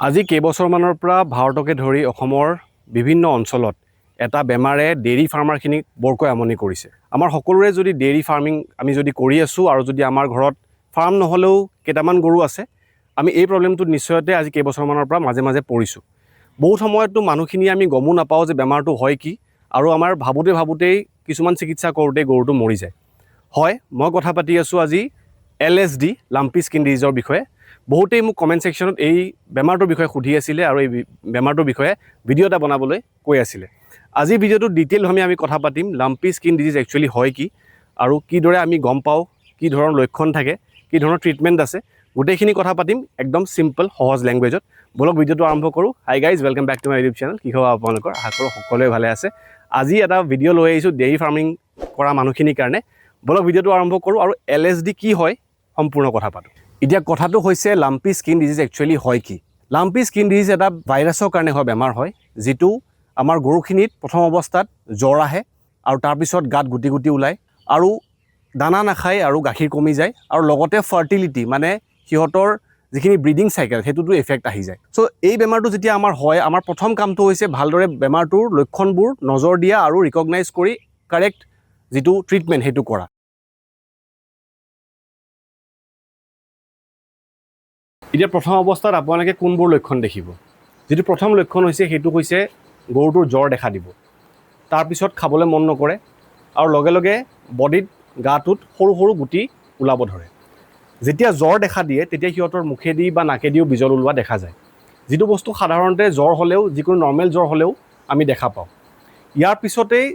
আজি কেইবছৰমানৰ পৰা ভাৰতকে ধৰি অসমৰ বিভিন্ন অঞ্চলত এটা বেমাৰে ডেইৰী ফাৰ্মাৰখিনিক বৰকৈ আমনি কৰিছে। আমাৰ সকলোৰে যদি ডেইৰী ফাৰ্মিং আমি যদি কৰি আছোঁ আৰু যদি আমাৰ ঘৰত ফাৰ্ম নহ'লেও কেইটামান গৰু আছে, আমি এই প্ৰব্লেমটোত নিশ্চয়তে আজি কেইবছৰমানৰ পৰা মাজে মাজে পৰিছোঁ। বহুত সময়তো মানুহখিনি আমি গমো নাপাওঁ যে বেমাৰটো হয় কি, আৰু আমাৰ ভাবোঁতেই কিছুমান চিকিৎসা কৰোঁতেই গৰুটো মৰি যায়। হয়, মই কথা পাতি আছোঁ আজি LSD লাম্পি স্কিন ডিজিজৰ বিষয়ে। বহুতেই মোক কমেণ্ট ছেকশ্যনত এই বেমাৰটোৰ বিষয়ে সুধি আছিলে আৰু এই বেমাৰটোৰ বিষয়ে ভিডিঅ' এটা বনাবলৈ কৈ আছিলে। আজি ভিডিঅ'টো ডিটেইলভাৱে আমি কথা পাতিম লাম্পি স্কিন ডিজিজ একচুৱেলি হয় কি, আৰু কিদৰে আমি গম পাওঁ, কি ধৰণৰ লক্ষণ থাকে, কি ধৰণৰ ট্ৰিটমেণ্ট আছে, গোটেইখিনি কথা পাতিম একদম চিম্পল সহজ লেংগুৱেজত। বলক ভিডিঅ'টো আৰম্ভ কৰোঁ। Hi guys, welcome back to my YouTube channel. কি খবৰ আপোনালোকৰ? আশা কৰোঁ সকলোৱে ভালে আছে। আজি এটা ভিডিঅ' লৈ আহিছোঁ ডেইৰী ফাৰ্মিং কৰা মানুহখিনিৰ কাৰণে। বলক ভিডিঅ'টো আৰম্ভ কৰোঁ আৰু LSD কি হয় সম্পূৰ্ণ কথা পাতোঁ। এতিয়া কথাটো হৈছে লাম্পি স্কিন ডিজিজ একচুৱেলি হয় কি। লাম্পি স্কিন ডিজিজ এটা ভাইৰাছৰ কাৰণে হোৱা বেমাৰ হয়, যিটো আমাৰ গৰুখিনিত প্ৰথম অৱস্থাত জ্বৰ আহে আৰু তাৰপিছত গাত গুটি গুটি ওলায় আৰু দানা নাখায় আৰু গাখীৰ কমি যায়, আৰু লগতে ফাৰ্টিলিটি মানে সিহঁতৰ যিখিনি ব্ৰিডিং চাইকেল সেইটোতো এফেক্ট আহি যায়। চ' এই বেমাৰটো যেতিয়া আমাৰ হয়, আমাৰ প্ৰথম কামটো হৈছে ভালদৰে বেমাৰটোৰ লক্ষণবোৰ নজৰ দিয়া আৰু ৰিকগনাইজ কৰি কাৰেক্ট যিটো ট্ৰিটমেণ্ট সেইটো কৰা। এতিয়া প্ৰথম অৱস্থাত আপোনালোকে কোনবোৰ লক্ষণ দেখিব? যিটো প্ৰথম লক্ষণ হৈছে সেইটো হৈছে গৰুটোৰ জ্বৰ দেখা দিব। তাৰপিছত খাবলৈ মন নকৰে আৰু লগে লগে বডিত গাটোত সৰু সৰু গুটি ওলাব ধৰে। যেতিয়া জ্বৰ দেখা দিয়ে তেতিয়া সিহঁতৰ মুখেদি বা নাকেদিও বিজল ওলোৱা দেখা যায়, যিটো বস্তু সাধাৰণতে জ্বৰ হ'লেও, যিকোনো নৰ্মেল জ্বৰ হ'লেও আমি দেখা পাওঁ। ইয়াৰ পিছতেই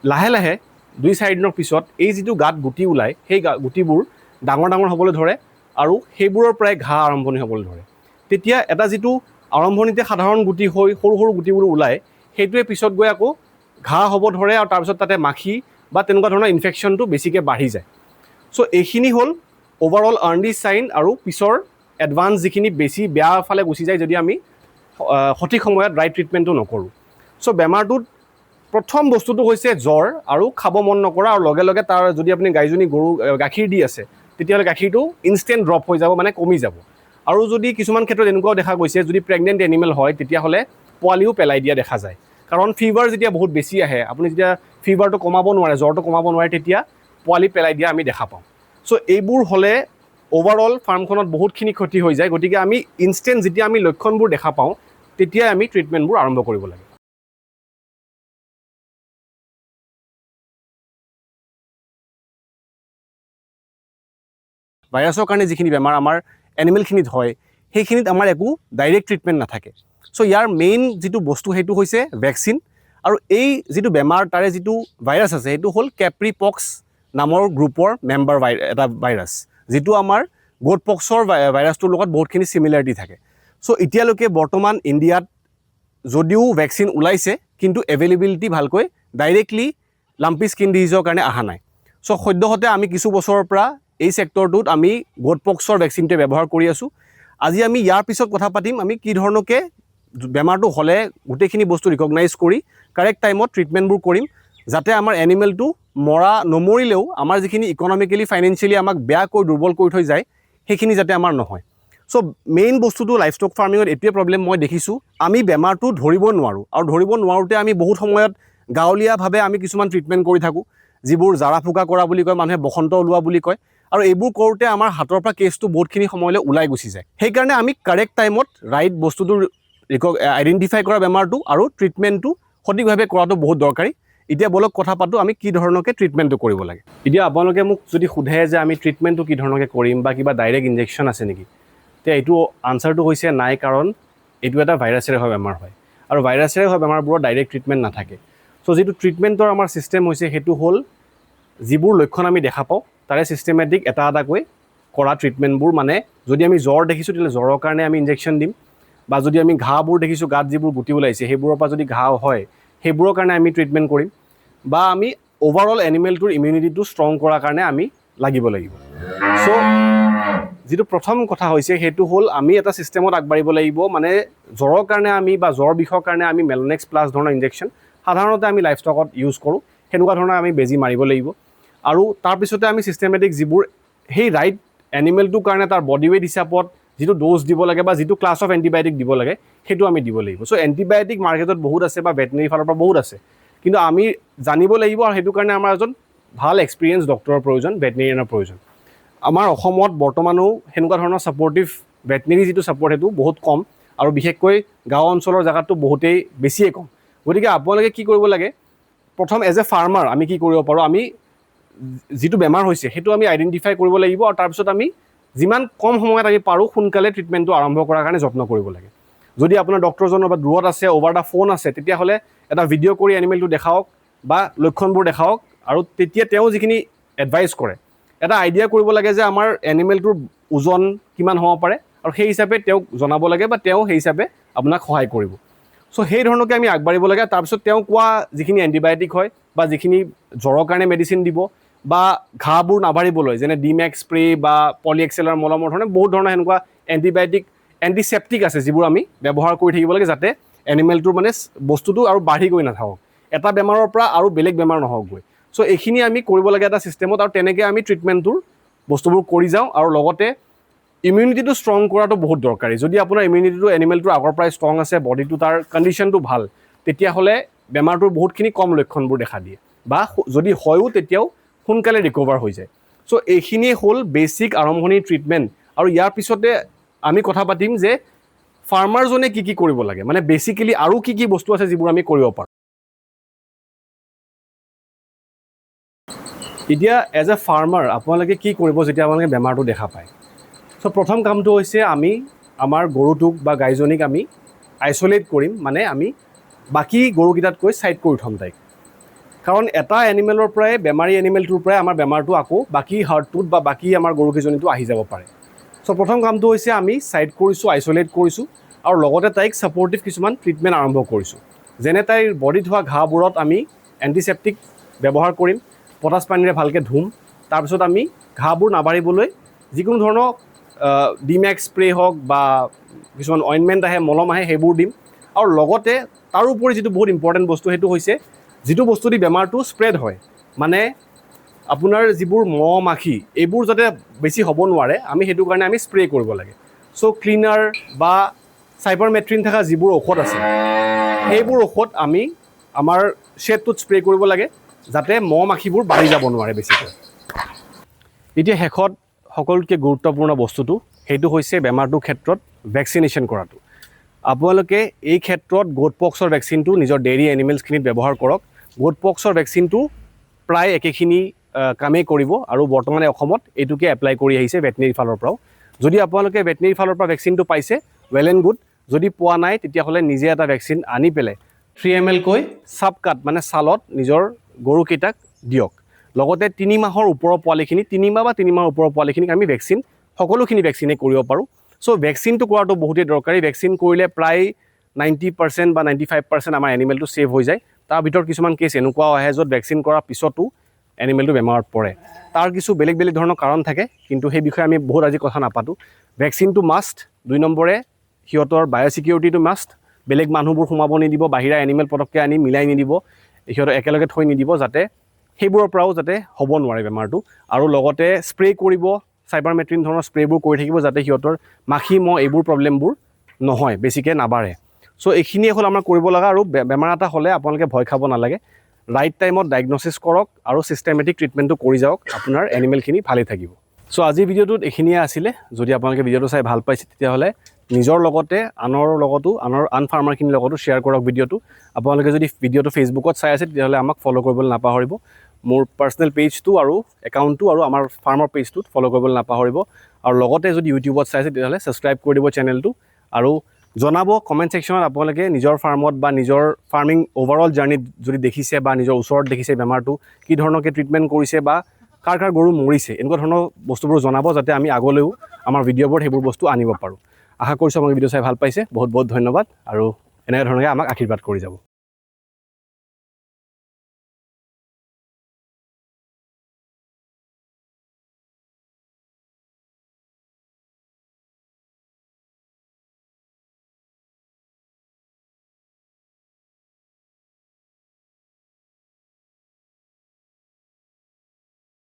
লাহে লাহে 2-4 দিনৰ পিছত এই যিটো গাত গুটি ওলায়, সেই গুটিবোৰ ডাঙৰ ডাঙৰ হ'বলৈ ধৰে আৰু সেইবোৰৰ পৰাই ঘাঁ আৰম্ভণি হ'বলৈ ধৰে। তেতিয়া এটা যিটো আৰম্ভণিতে সাধাৰণ গুটি হৈ সৰু সৰু গুটিবোৰ ওলায়, সেইটোৱে পিছত গৈ আকৌ ঘাঁ হ'ব ধৰে আৰু তাৰপিছত তাতে মাখি বা তেনেকুৱা ধৰণৰ ইনফেকশ্যনটো বেছিকৈ বাঢ়ি যায়। চ' এইখিনি হ'ল অভাৰঅল আৰ্লি চাইন আৰু পিছৰ এডভান্স যিখিনি বেছি বেয়া ফালে গুচি যায় যদি আমি সঠিক সময়ত ৰাইট ট্ৰিটমেণ্টটো নকৰোঁ। চ' বেমাৰটোত প্ৰথম বস্তুটো হৈছে জ্বৰ আৰু খাব মন নকৰা, আৰু লগে লগে তাৰ যদি আপুনি গাইজনী গৰু গাখীৰ দি আছে তেতিয়াহ'লে গাখীৰটো ইনষ্টেণ্ট ড্ৰপ হৈ যাব, মানে কমি যাব। আৰু যদি কিছুমান ক্ষেত্ৰত এনেকুৱাও দেখা গৈছে, যদি প্ৰেগনেণ্ট এনিমেল হয় তেতিয়াহ'লে পোৱালিও পেলাই দিয়া দেখা যায়। কাৰণ ফিভাৰ যেতিয়া বহুত বেছি আহে, আপুনি যেতিয়া ফিভাৰটো কমাব নোৱাৰে, জ্বৰটো কমাব নোৱাৰে, তেতিয়া পোৱালি পেলাই দিয়া আমি দেখা পাওঁ। চ' এইবোৰ হ'লে অভাৰঅল ফাৰ্মখনত বহুতখিনি ক্ষতি হৈ যায়। গতিকে আমি ইনষ্টেণ্ট যেতিয়া আমি লক্ষণবোৰ দেখা পাওঁ তেতিয়াই আমি ট্ৰিটমেণ্টবোৰ আৰম্ভ কৰিব লাগে। ভাইৰাছৰ কাৰণে যিখিনি বেমাৰ আমাৰ এনিমেলখিনিত হয়, সেইখিনিত আমাৰ একো ডাইৰেক্ট ট্ৰিটমেণ্ট নাথাকে। চ' ইয়াৰ মেইন যিটো বস্তু সেইটো হৈছে ভেকচিন, আৰু এই যিটো বেমাৰ তাৰে যিটো ভাইৰাছ আছে সেইটো হ'ল কেপ্ৰি পক্স নামৰ গ্ৰুপৰ মেম্বাৰ এটা ভাইৰাছ, যিটো আমাৰ গোট পক্সৰ ভাইৰাছটোৰ লগত বহুতখিনি চিমিলাৰিটি থাকে। চ' এতিয়ালৈকে বৰ্তমান ইণ্ডিয়াত যদিও ভেকচিন ওলাইছে, কিন্তু এভেইলেবিলিটি ভালকৈ ডাইৰেক্টলি লাম্পি স্কিন ডিজিজৰ কাৰণে অহা নাই। চ' সদ্যহতে আমি কিছু বছৰৰ পৰা এই ছেক্টৰটোত আমি গোট পক্সৰ ভেকচিনটোৱে ব্যৱহাৰ কৰি আছোঁ। আজি আমি ইয়াৰ পিছত কথা পাতিম আমি কি ধৰণকে বেমাৰটো হ'লে গোটেইখিনি বস্তু ৰিকগনাইজ কৰি কাৰেক্ট টাইমত ট্ৰিটমেণ্টবোৰ কৰিম, যাতে আমাৰ এনিমেলটো নমৰিলেও আমাৰ যিখিনি ইকনমিকেলি ফাইনেন্সিয়েলি আমাক বেয়াকৈ দুৰ্বল কৰি থৈ যায়, সেইখিনি যাতে আমাৰ নহয়। চ' মেইন বস্তুটো লাইফ ষ্টক ফাৰ্মিঙত এইটোৱে প্ৰব্লেম মই দেখিছোঁ, আমি বেমাৰটো ধৰিব নোৱাৰোঁ, আৰু ধৰিব নোৱাৰোঁতে আমি বহুত সময়ত গাঁৱলীয়াভাৱে আমি কিছুমান ট্ৰিটমেণ্ট কৰি থাকোঁ, যিবোৰ জাৰা ফুকা কৰা বুলি কয়, মানুহে বসন্ত ওলোৱা বুলি কয়, আৰু এইবোৰ কৰোঁতে আমাৰ হাতৰ পৰা কেছটো বহুতখিনি সময়লৈ ওলাই গুচি যায়। সেইকাৰণে আমি কাৰেক্ট টাইমত ৰাইট বস্তুটো আইডেণ্টিফাই কৰা বেমাৰটো আৰু ট্ৰিটমেণ্টটো সঠিকভাৱে কৰাটো বহুত দৰকাৰী। এতিয়া বলক কথা পাতোঁ আমি কি ধৰণকে ট্ৰিটমেণ্টটো কৰিব লাগে। এতিয়া আপোনালোকে মোক যদি সোধে যে আমি ট্ৰিটমেণ্টটো কি ধৰণকে কৰিম বা কিবা ডাইৰেক্ট ইনজেকশ্যন আছে নেকি, তেতিয়া এইটো আনচাৰটো হৈছে নাই, কাৰণ এইটো এটা ভাইৰাছেৰে হোৱা বেমাৰ হয়, আৰু ভাইৰাছেৰে হোৱা বেমাৰবোৰৰ ডাইৰেক্ট ট্ৰিটমেণ্ট নাথাকে। চ' যিটো ট্ৰিটমেণ্টৰ আমাৰ ছিষ্টেম হৈছে সেইটো হ'ল যিবোৰ লক্ষণ আমি দেখা পাওঁ তাৰে ছিষ্টেমেটিক এটা এটাকৈ কৰা ট্ৰিটমেণ্টবোৰ, মানে যদি আমি জ্বৰ দেখিছোঁ তেতিয়াহ'লে জ্বৰৰ কাৰণে আমি ইনজেকশ্যন দিম, বা যদি আমি ঘাঁবোৰ দেখিছোঁ, গাত যিবোৰ গুটি ওলাইছে সেইবোৰৰ পৰা যদি ঘাঁ হয় সেইবোৰৰ কাৰণে আমি ট্ৰিটমেণ্ট কৰিম, বা আমি অভাৰঅল এনিমেলটোৰ ইমিউনিটিটো ষ্ট্ৰং কৰাৰ কাৰণে আমি লাগিব। চ' যিটো প্ৰথম কথা হৈছে সেইটো হ'ল আমি এটা ছিষ্টেমত আগবাঢ়িব লাগিব, মানে জ্বৰৰ কাৰণে আমি বা জ্বৰ বিষৰ কাৰণে আমি মেলনেক্স প্লাছ ধৰণৰ ইনজেকশ্যন সাধাৰণতে আমি লাইফ ষ্টকত ইউজ কৰোঁ, সেনেকুৱা ধৰণৰ আমি বেজী মাৰিব লাগিব। আৰু তাৰপিছতে আমি ছিষ্টেমেটিক যিবোৰ সেই ৰাইট এনিমেলটোৰ কাৰণে তাৰ বডি ৱেইট হিচাপত যিটো ড'জ দিব লাগে বা যিটো ক্লাছ অফ এণ্টিবায়'টিক দিব লাগে সেইটো আমি দিব লাগিব। চ' এণ্টিবায়'টিক মাৰ্কেটত বহুত আছে বা ভেটেনেৰী ফালৰ পৰা বহুত আছে, কিন্তু আমি জানিব লাগিব আৰু সেইটো কাৰণে আমাৰ এজন ভাল এক্সপিৰিয়েঞ্চ ডক্টৰৰ প্ৰয়োজন, ভেটেনেৰিয়ানৰ প্ৰয়োজন। আমাৰ অসমত বৰ্তমানো সেনেকুৱা ধৰণৰ ছাপৰ্টিভ ভেটেনেৰী যিটো ছাপৰ্ট সেইটো বহুত কম, আৰু বিশেষকৈ গাঁও অঞ্চলৰ জেগাতটো বহুতেই বেছিয়ে কম। গতিকে আপোনালোকে কি কৰিব লাগে, প্ৰথম এজ এ ফাৰ্মাৰ আমি কি কৰিব পাৰোঁ, আমি যিটো বেমাৰ হৈছে সেইটো আমি আইডেণ্টিফাই কৰিব লাগিব, আৰু তাৰপিছত আমি যিমান কম সময়ত আমি পাৰোঁ সোনকালে ট্ৰিটমেণ্টটো আৰম্ভ কৰাৰ কাৰণে যত্ন কৰিব লাগে। যদি আপোনাৰ ডক্টৰজনৰ বা দূৰত আছে, অভাৰ দ্য ফোন আছে, তেতিয়াহ'লে এটা ভিডিঅ' কৰি এনিমেলটো দেখাওক বা লক্ষণবোৰ দেখাওক, আৰু তেতিয়া তেওঁ যিখিনি এডভাইচ কৰে এটা আইডিয়া কৰিব লাগে যে আমাৰ এনিমেলটোৰ ওজন কিমান হ'ব পাৰে, আৰু সেই হিচাপে তেওঁক জনাব লাগে বা তেওঁ সেই হিচাপে আপোনাক সহায় কৰিব। চ' সেই ধৰণকে আমি আগবাঢ়িব লাগে। তাৰপিছত তেওঁ কোৱা যিখিনি এণ্টিবায়'টিক হয় বা যিখিনি জ্বৰৰ কাৰণে মেডিচিন দিব বা ঘাঁবোৰ নাবাঢ়িবলৈ যেনে ডিমেক্স স্প্ৰে বা পলিএক্সেলাৰ মলমৰ ধৰণে বহুত ধৰণৰ সেনেকুৱা এণ্টিবায়'টিক এণ্টিচেপ্টিক আছে যিবোৰ আমি ব্যৱহাৰ কৰি থাকিব লাগে, যাতে এনিমেলটোৰ মানে বস্তুটো আৰু বাঢ়ি গৈ নাথাকক, এটা বেমাৰৰ পৰা আৰু বেলেগ বেমাৰ নহওকগৈ। চ' এইখিনি আমি কৰিব লাগে এটা ছিষ্টেমত, আৰু তেনেকৈ আমি ট্ৰিটমেণ্টটোৰ বস্তুবোৰ কৰি যাওঁ। আৰু লগতে ইমিউনিটিটো ষ্ট্ৰং কৰাটো বহুত দৰকাৰী। যদি আপোনাৰ ইমিউনিটিটো এনিমেলটোৰ আগৰ পৰাই ষ্ট্ৰং আছে, বডিটো তাৰ কণ্ডিশ্যনটো ভাল, তেতিয়াহ'লে বেমাৰটোৰ বহুতখিনি কম লক্ষণবোৰ দেখা দিয়ে, বা যদি হয়ও তেতিয়াও সোনকালে ৰিকভাৰ হৈ যায়। চ' এইখিনিয়ে হ'ল বেচিক আৰম্ভণিৰ ট্ৰিটমেণ্ট। আৰু ইয়াৰ পিছতে আমি কথা পাতিম যে ফাৰ্মাৰজনে কি কি কৰিব লাগে, মানে বেচিকেলি আৰু কি কি বস্তু আছে যিবোৰ আমি কৰিব পাৰোঁ। এতিয়া এজ এ ফাৰ্মাৰ আপোনালোকে কি কৰিব যেতিয়া আপোনালোকে বেমাৰটো দেখা পায়। চ' প্ৰথম কামটো হৈছে আমি আমাৰ গৰুটোক বা গাইজনীক আমি আইচলেট কৰিম, মানে আমি বাকী গৰুকেইটাতকৈ ছাইড কৰি থ'ম তাইক। কাৰণ এটা এনিমেলৰ পৰাই, বেমাৰী এনিমেলটোৰ পৰাই আমাৰ বেমাৰটো আকৌ বাকী হাৰ্টটোত বা বাকী আমাৰ গৰুকেইজনীটো আহি যাব পাৰে। চ' প্ৰথম কামটো হৈছে আমি ছাইড কৰিছোঁ, আইচলেট কৰিছোঁ, আৰু লগতে তাইক ছাপৰ্টিভ কিছুমান ট্ৰিটমেণ্ট আৰম্ভ কৰিছোঁ। যেনে তাইৰ বডিত হোৱা ঘাঁবোৰত আমি এণ্টিচেপ্টিক ব্যৱহাৰ কৰিম, পটাছ পানীৰে ভালকৈ ধুম। তাৰপিছত আমি ঘাঁবোৰ নাবাঢ়িবলৈ যিকোনো ধৰণৰ ডিমেক্স স্প্ৰে হওক বা কিছুমান অইনমেণ্ট আহে, মলম আহে, সেইবোৰ দিম। আৰু লগতে তাৰোপৰি যিটো বহুত ইম্পৰ্টেণ্ট বস্তু সেইটো হৈছে যিটো বস্তু দি বেমাৰটো স্প্ৰেড হয়, মানে আপোনাৰ যিবোৰ মহ মাখি এইবোৰ যাতে বেছি হ'ব নোৱাৰে, আমি সেইটো কাৰণে আমি স্প্ৰে কৰিব লাগে। চ' ক্লিনাৰ বা চাইপাৰমেথ্ৰিন থকা যিবোৰ ঔষধ আছে সেইবোৰ ঔষধ আমি আমাৰ শ্বেডটোত স্প্ৰে কৰিব লাগে, যাতে মহ মাখিবোৰ বাঢ়ি যাব নোৱাৰে বেছিকৈ। এতিয়া শেষত সকলোতকৈ গুৰুত্বপূৰ্ণ বস্তুটো সেইটো হৈছে বেমাৰটোৰ ক্ষেত্ৰত ভেকচিনেশ্যন কৰাটো। আপোনালোকে এই ক্ষেত্ৰত গোট পক্সৰ ভেকচিনটো নিজৰ ডেইৰী এনিমেলছখিনিত ব্যৱহাৰ কৰক। গোট পক্সৰ ভেকচিনটো প্ৰায় একেখিনি কামেই কৰিব, আৰু বৰ্তমানে অসমত এইটোকে এপ্লাই কৰি আহিছে ভেটেনেৰী ফালৰ পৰাও। যদি আপোনালোকে ভেটেনেৰী ফালৰ পৰা ভেকচিনটো পাইছে, ৱেল এণ্ড গুড। যদি পোৱা নাই তেতিয়াহ'লে নিজে এটা ভেকচিন আনি পেলাই 3 ml কৈ চাবকাট মানে ছালত নিজৰ গৰুকেইটাক দিয়ক। লগতে 3 মাহৰ ওপৰৰ পোৱালিখিনি, 3 মাহ বা 3 মাহৰ ওপৰৰ পোৱালিখিনিক আমি ভেকচিন, সকলোখিনি ভেকচিনেই কৰিব পাৰোঁ। চ' ভেকচিনটো কৰাটো বহুতেই দৰকাৰী। ভেকচিন কৰিলে প্ৰায় 90% বা 95% আমাৰ এনিমেলটো ছেভ হৈ যায়। তাৰ ভিতৰত কিছুমান কেছ এনেকুৱাও আহে য'ত ভেকচিন কৰাৰ পিছতো এনিমেলটো বেমাৰত পৰে। তাৰ কিছু বেলেগ বেলেগ ধৰণৰ কাৰণ থাকে, কিন্তু সেই বিষয়ে আমি বহুত আজি কথা নাপাতোঁ। ভেকচিনটো মাষ্ট। 2 নম্বৰে সিহঁতৰ বায়'ছিকিউৰিটিটো মাষ্ট। বেলেগ মানুহবোৰ সোমাব নিদিব, বাহিৰা এনিমেল পটককৈ আনি মিলাই নিদিব, সিহঁতক একেলগে থৈ নিদিব, যাতে সেইবোৰৰ পৰাও যাতে হ'ব নোৱাৰে বেমাৰটো। আৰু লগতে স্প্ৰে কৰিব, চাইপাৰমেথ্ৰিন ধৰণৰ স্প্ৰেবোৰ কৰি থাকিব, যাতে সিহঁতৰ মাখি মহ এইবোৰ প্ৰব্লেমবোৰ নহয়, বেছিকৈ নাবাঢ়ে। চ' এইখিনিয়ে হ'ল আমাৰ কৰিব লগা। আৰু বেমাৰ এটা হ'লে আপোনালোকে ভয় খাব নালাগে, ৰাইট টাইমত ডায়েগন'চিছ কৰক আৰু ছিষ্টেমেটিক ট্ৰিটমেণ্টটো কৰি যাওক, আপোনাৰ এনিমেলখিনি ভালে থাকিব। চ' আজিৰ ভিডিঅ'টোত এইখিনিয়ে আছিলে। যদি আপোনালোকে ভিডিঅ'টো চাই ভাল পাইছে তেতিয়াহ'লে নিজৰ লগতে আন ফাৰ্মাৰখিনিৰ লগতো শ্বেয়াৰ কৰক ভিডিঅ'টো। আপোনালোকে যদি ভিডিঅ'টো ফেচবুকত চাই আছে তেতিয়াহ'লে আমাক ফ'ল' কৰিবলৈ নাপাহৰিব। মোৰ পাৰ্চনেল পেজটো আৰু একাউণ্টটো আৰু আমাৰ ফাৰ্মৰ পেজটোত ফ'ল' কৰিবলৈ নাপাহৰিব। আৰু লগতে যদি ইউটিউবত চাই আছে তেতিয়াহ'লে ছাবস্ক্ৰাইব কৰি দিব চেনেলটো, আৰু জনাব কমেণ্ট ছেকশ্যনত আপোনালোকে নিজৰ ফাৰ্মত বা নিজৰ ফাৰ্মিং অভাৰঅল জাৰ্ণিত যদি দেখিছে বা নিজৰ ওচৰত দেখিছে বেমাৰটো, কি ধৰণৰকৈ ট্ৰিটমেণ্ট কৰিছে বা কাৰ গৰু মৰিছে, এনেকুৱা ধৰণৰ বস্তুবোৰ জনাব, যাতে আমি আগলৈও আমাৰ ভিডিঅ'বোৰত সেইবোৰ বস্তু আনিব পাৰোঁ। আশা কৰিছোঁ আপোনালোকে ভিডিঅ' চাই ভাল পাইছে। বহুত বহুত ধন্যবাদ, আৰু এনেকুৱা ধৰণে আমাক আশীৰ্বাদ কৰি যাব।